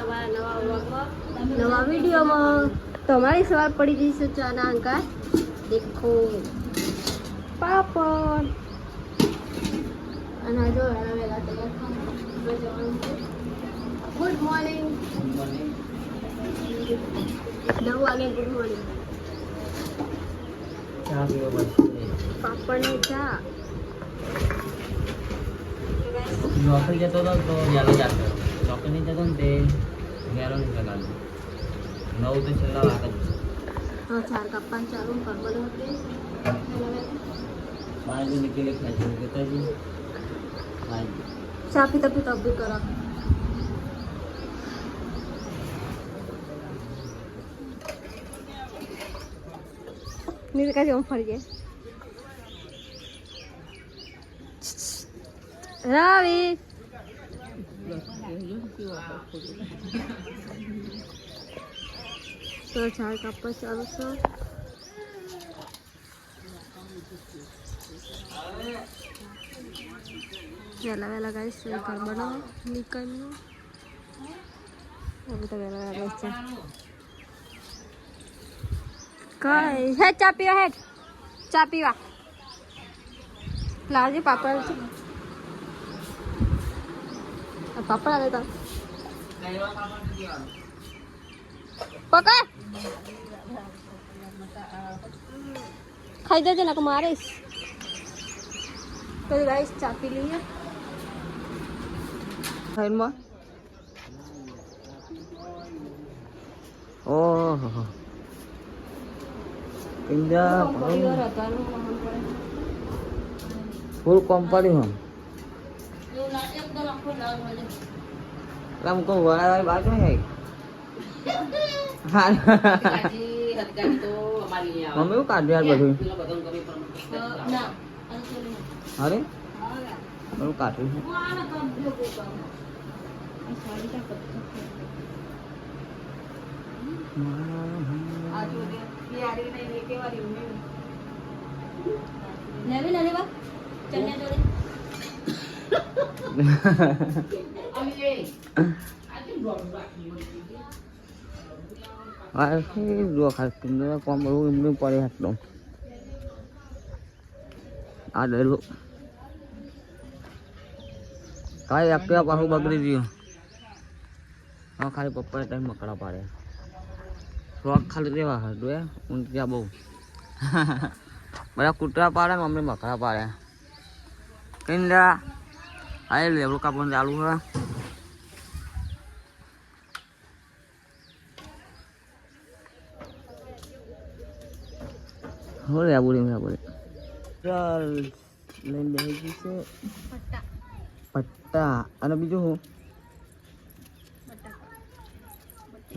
અમારા નવા વ્લોગમાં નવા વિડીયોમાં. તો અમારી સવાર પડી ગઈ છે ચાના અંકા દેખો પાપડ અને જો વહેલા તૈયાર જવાનું છે. ગુડ મોર્નિંગ 9 વાગે ગુડ મોર્નિંગ. પાપડ ને ચા. નોકરી જતો હતો તો વહેલો જતો નોકરી નહીં જતો ને તે વહેલો નહીં જગાડો 9 તો છેલ્લા વાગ જ હા ચાર કપ્પા ચાલુ કરવાનો હતો. બાજુ નીકળે ખાઈ છે કે તજી ચા પીતા પીતા બી કરો. નીર કાજે ઓમ ફરી જાય રાવી તો ચાર કપ્પા ચાલુ છે. વહેલા ગાઈસ ઘર બનાવો નીકળનું હવે તો વહેલા ગાઈસ છે કઈ હે ચા પીવા હે ચા પીવા લાવજે પાપડ છે પાપડ આવે તો પકા ખાઈ દેજે ને મારીશ. તો ગાઈસ ચા પી લઈએ. ખાઈમાં ઓહો ઇન્ડિયા ફૂલ કોમ્પાડી હમ રામ કો વાળા બાજુ નહીં હા મમ્મી હું કાઢ યાર બધું અરે હું કાઢું કોમ એમનું પડે હાથનો આ ડેલો કાંઈ એક્ટિવા પાછું બગડી ગયું. હા ખાલી પપ્પાએ ટાઈમ મકડા પાડે શોખ ખાલી દેવા હતું એ ઊંઘ્યા બહુ બધા કૂતરા પાડે મમ્મી મકડા પાડે કિંડા આ લેવડું કાપવાનું ચાલુ છે. હો લેબુડી ચાલ લઈને બેસી ગઈ છે પટ્ટા અને બીજું હું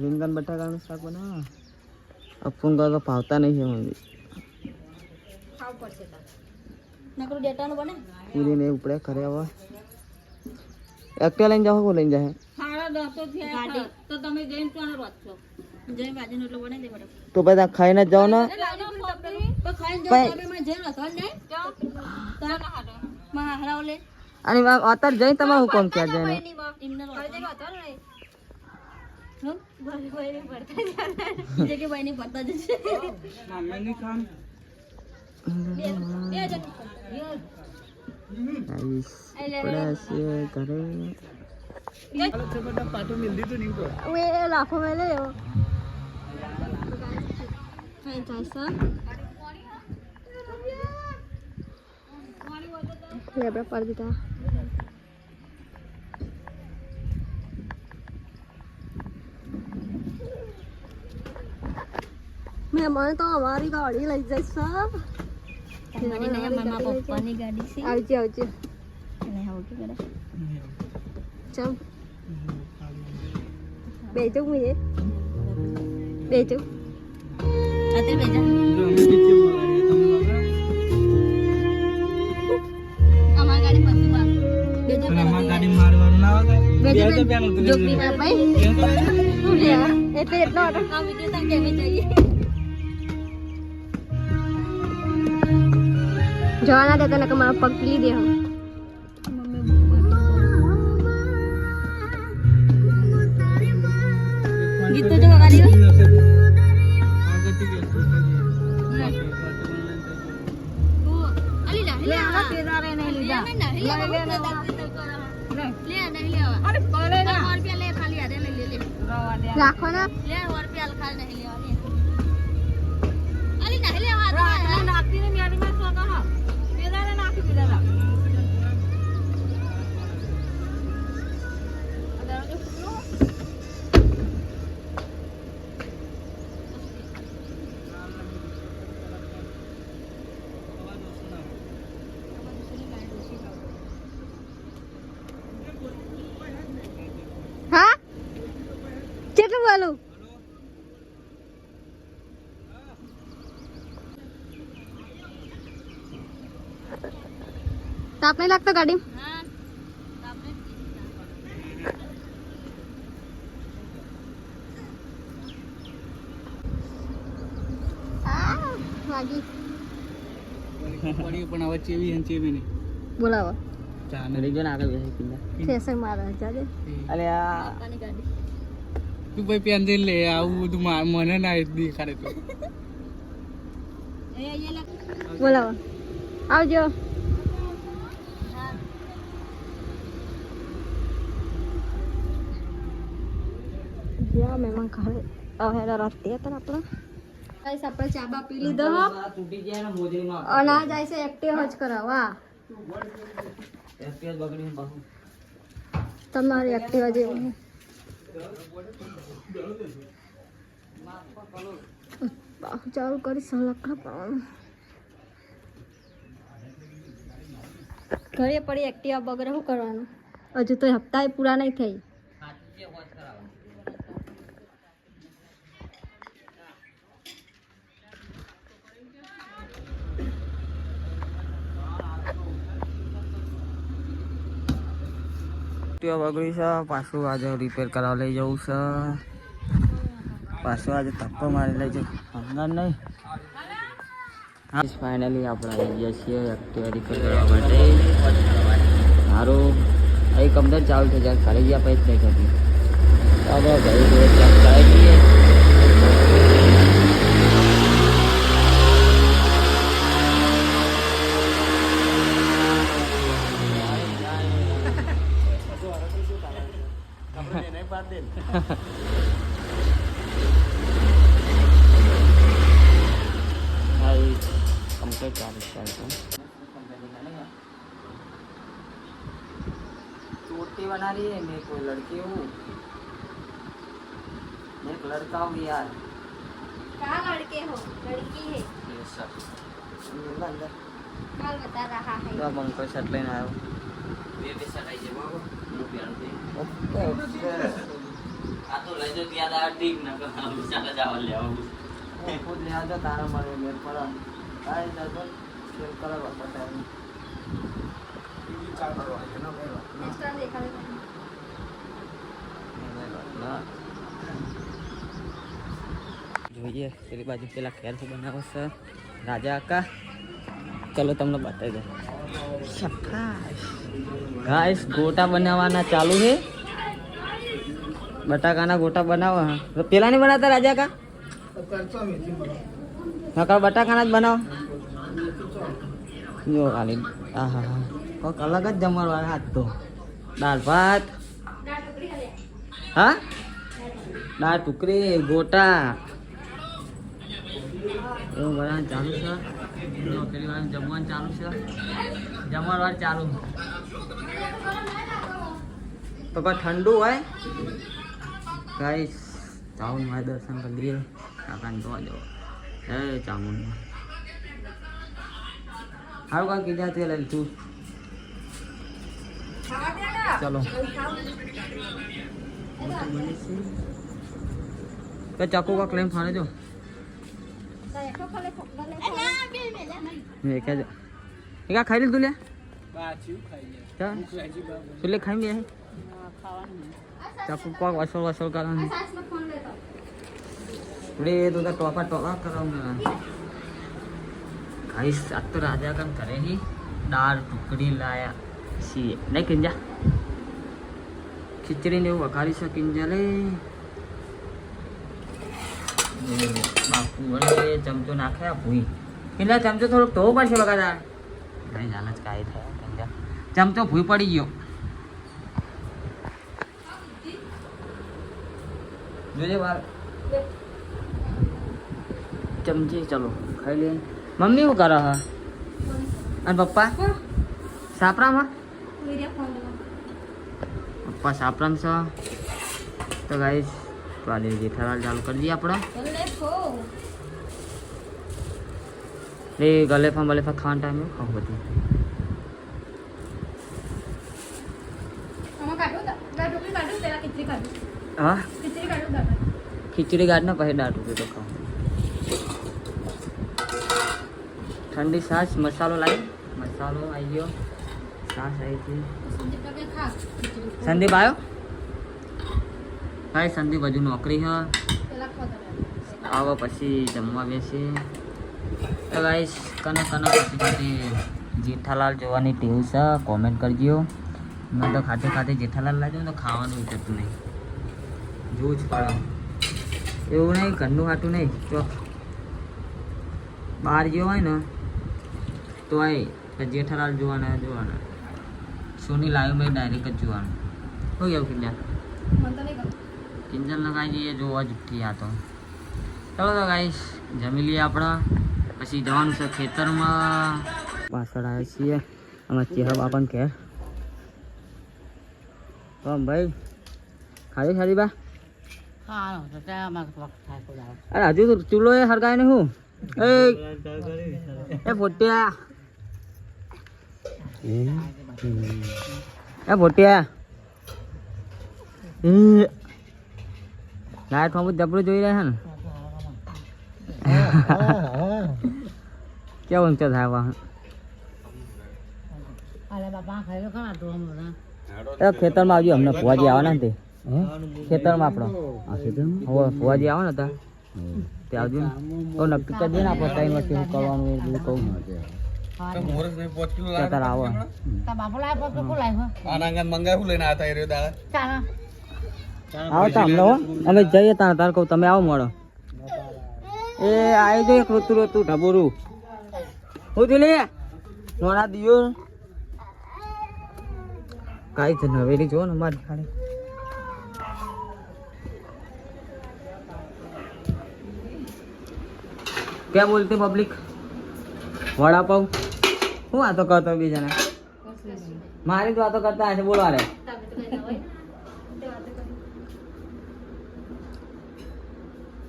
રીંગણ બટાકાનું શાક બનાવો. અફૂન તો ભાવતા નહીં છે મને પૂરી ને ઉપડે કરે હવે એકટા લઈને જાઓ કો લઈને જાય તો બધા ખાઈને જ જાઓ ને અને અત્યારે જઈ તમારે હુકમ ક્યાં જઈને લાખો મેં લે આપણે પર દીધા. મહેમાન તો અમારી ગાડી લઈ જાય સબ પપ્પાની ગાડી છે. આવજે આવજે ચમ બેજો મુજે બેજો આતે બેજા અમાર ગાડી પસી બા બેજો અમાર ગાડી મારવાનું ના આવે બેજો જોગી ના ભાઈ શું લે એટલે એટલો આ વિડિયો તક કેમે જઈએ જવાના દેતા ને કે મારા પગ પીલી દે હું ગીત તો જો ગાડી રાખો ના હા કેટલું બોલું તાપ નહીં લાગતો ગાડી પણ હવે ચેવી અને ચેવી નહીં બોલાવો લઈ જો ને આગળ બેસી કિંજા ફેશન મારા જાજે અરે આ તું ભાઈ પેન દે લે આવું બધું મને ના દેખાડે તો બોલાવો આવજો જ્યાં મહેમાન ઘરે હવે રાતે હતા આપણે ગાઈસ આપણે ચા બા પી લીધો તૂટી જાય ને મોજરીમાં અને આ જાય છે એક્ટિવ જ કરાવવા FPS બગડી બાહુ તમારી એક્ટિવ જેવું બાહુ ચાલુ કરી સલખા પાવાનું ઘરે પડી એક્ટિવા બગડે શું કરવાનું હજુ તો હપ્તા પૂરા નહીં થઈ બગડી છે પાછું આજે રિપેર કરાવવા લઈ જવું છે પાછું આજે ધક્કો મારી લઈ જવું હમણાં નહીં ફાઇનલી આપણે આવી ગયા છીએ એક્ટિવા રિપેર કરવા માટે સારું અહીં કમ્પ્લેટ ચાલુ થઈ જાય કરી ગયા પછી જ નહીં થતી ચાલો ઘરે ઘરે ચેક કરાવી દઈએ कम्प्लीट चालीस चोटी बना रही है मैं कोई लड़की हूँ मैं एक लड़का हूँ यार कहाँ लड़के हो लड़की है ये सब अंदर माल बता रहा है तो मन को शर्ट लेना आयो ये भी शर्ट आई जब वो ओके आ तो ले जो दिया था ठीक ना कर हम चला जाओ ले आओ खुद ले आ जा तारा मारे मेरे पर काय जातो शेर करा बता है ये चार करवा है ना भाई नेक्स्ट टाइम देखा જોઈએ પેલી બાજુ પેલા ખેર બનાવો છે રાજા કા ચલો તમને બતાવી દો ગાઈસ ગોટા બનાવવાના ચાલુ છે બટાકાના ગોટા બનાવવા પેલા નહીં બનાવતા રાજા કા નકર બટાકાના જ બનાવો જો ખાલી આહા કોક અલગ જ જમવાના હાથ તો દાળ ભાત હા દાળ ટુકડી ગોટા એવું બનાવવાનું ચાલુ છે પેલી વાર જમવાનું ચાલુ છે જમણવાર ચાલુ તો કોઈ ઠંડુ હોય ગાઈસ ચાઉન માં દર્શન કરી દઈએ કાકાને જોવા જવો હે ચામુંડ હારું કાંઈ કીધા તે લઈ તું ચલો તો ચાકુ કાંક લઈને ફાળે જો મેં क्या क्या खाई ली तूने क्या सुले खाई में चाकू को वसल वसल करा रे तो टॉपा टॉपा कराऊंगा गाइस आज तो राजा काम करे ही दाल टुकड़ी लाया सी नहीं किंजा खिचड़ी ने वखारी से किंजा ले બાપુ વળી ચમચો નાખે આ ભૂઈ કેટલા ચમચો થોડોક ધોવો પડશે વગાડા ભાઈ જાણ જ કાંઈ થાય ચમચો ભૂઈ પડી ગયો જોજે વાર ચમચી ચલો ખાઈ લે મમ્મી શું કરે હા અને પપ્પા સાપરામાં પપ્પા સાપરામ છે તો ગાઈસ તો આ જેઠાલાલ ચાલુ કરી દઈએ આપણે એ ગલેફા બલેફા ખાવાનો ટાઈમ ખાવું બધું હા ખીચડી કાઢ ને પછી દાળ ઢોકળી તો ખાવું ઠંડી છાશ મસાલો લાવી મસાલો આવી ગયો છાશ આવી હતી સંદીપ આવ્યો ભાઈ સંદીપ હજુ નોકરી હ આવો પછી જમવા બેસી તો ગાઈસ કને પછી જેઠાલાલ જોવાની ટેવ છે કોમેન્ટ કરજો મને તો ખાતે ખાતે જેઠાલાલ લાગ્યો ને તો ખાવાનું ઉતરતું નહીં જોવું જ પડે એવું નહીં ઘરનું ખાતું નહીં ચોક બહાર ગયો હોય ને તો તો જેઠાલાલ જોવાના સોની લાઈવમાં ડાયરેક્ટ જ જોવાનું શું કેવું કિંજલ કિંજલ લગાવી જઈએ જોવા જુઠ્ઠી આ તો ચાલો તો ગાઈસ જમી લઈએ આપણે પછી જવાનું છે ખેતરમાં પાછળ આવ્યા છીએ અમે ચેહા બાપાને ઘેર તો ભાઈ ખાલી ખાલી બા અરે હજુ તો ચૂલો એ હરગાય ને હું એ ફોટ્યા લાઈટ માં જબરું જોઈ રહ્યા ને કેવું ઊંચો થાય વાહ ખેતરમાં આવજો અમને ફુવાજી આવવાના ને તે ખેતરમાં આપણો ફુવાજી આવે ને હતા તે આવજો ને તો નક્કી કરી દે ને આપણે ત્રણ વર્ષે શું કરવાનું એ બધું કહું આવો આવો તો અમને અમે જઈએ તાર કહું તમે આવો મળો એ આવી જો એક રોતું રોતું ઢબોરું હું થયું લે નોણા દિયો કાંઈ જ નવેલી જો ને મારી ખાલી ક્યાં બોલતી પબ્લિક વડાપાવ શું વાતો કરતો બીજાને મારી જ વાતો કરતા હશે બોલવા રે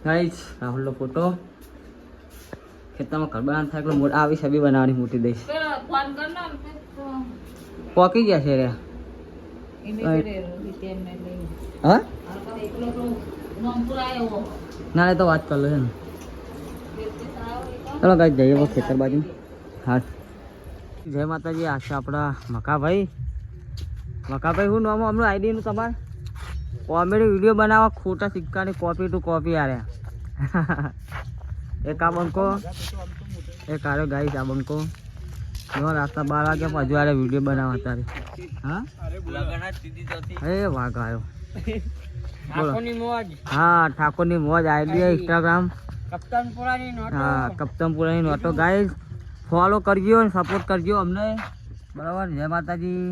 ગાઈસ રાહુલનો ફોટો ખેતરમાં ઘર બનાવવાનું થાય એટલે આવી છબી બનાવવાની મોટી દઈશ પોકી ગયા છે રે હા ના તો વાત કર લો છે ને ચલો ગાઈસ જઈએ ખેતર બાજુ હા જય માતાજી આ છે આપણા મકાભાઈ શું નામ હમણાં આઈડીનું તમારે કોમેડી વિડીયો બનાવવા ખોટા સિક્કાની કોપી ટુ કોપી આર્યા એક આ બંકો એક આર્યો ગાઈસ આ બંકો એવા રાસ્તા 12 વાગ્યા હજુ આરે વિડીયો બનાવવા અત્યારે હા એ વાઘ આવ્યો બોલો હા ઠાકોરની મોજ આઈડી ઇન્સ્ટાગ્રામ હા કપ્તનપુરાની નોટો ગાઈસ ફોલો કરજો અને સપોર્ટ કરજો અમને બરાબર જય માતાજી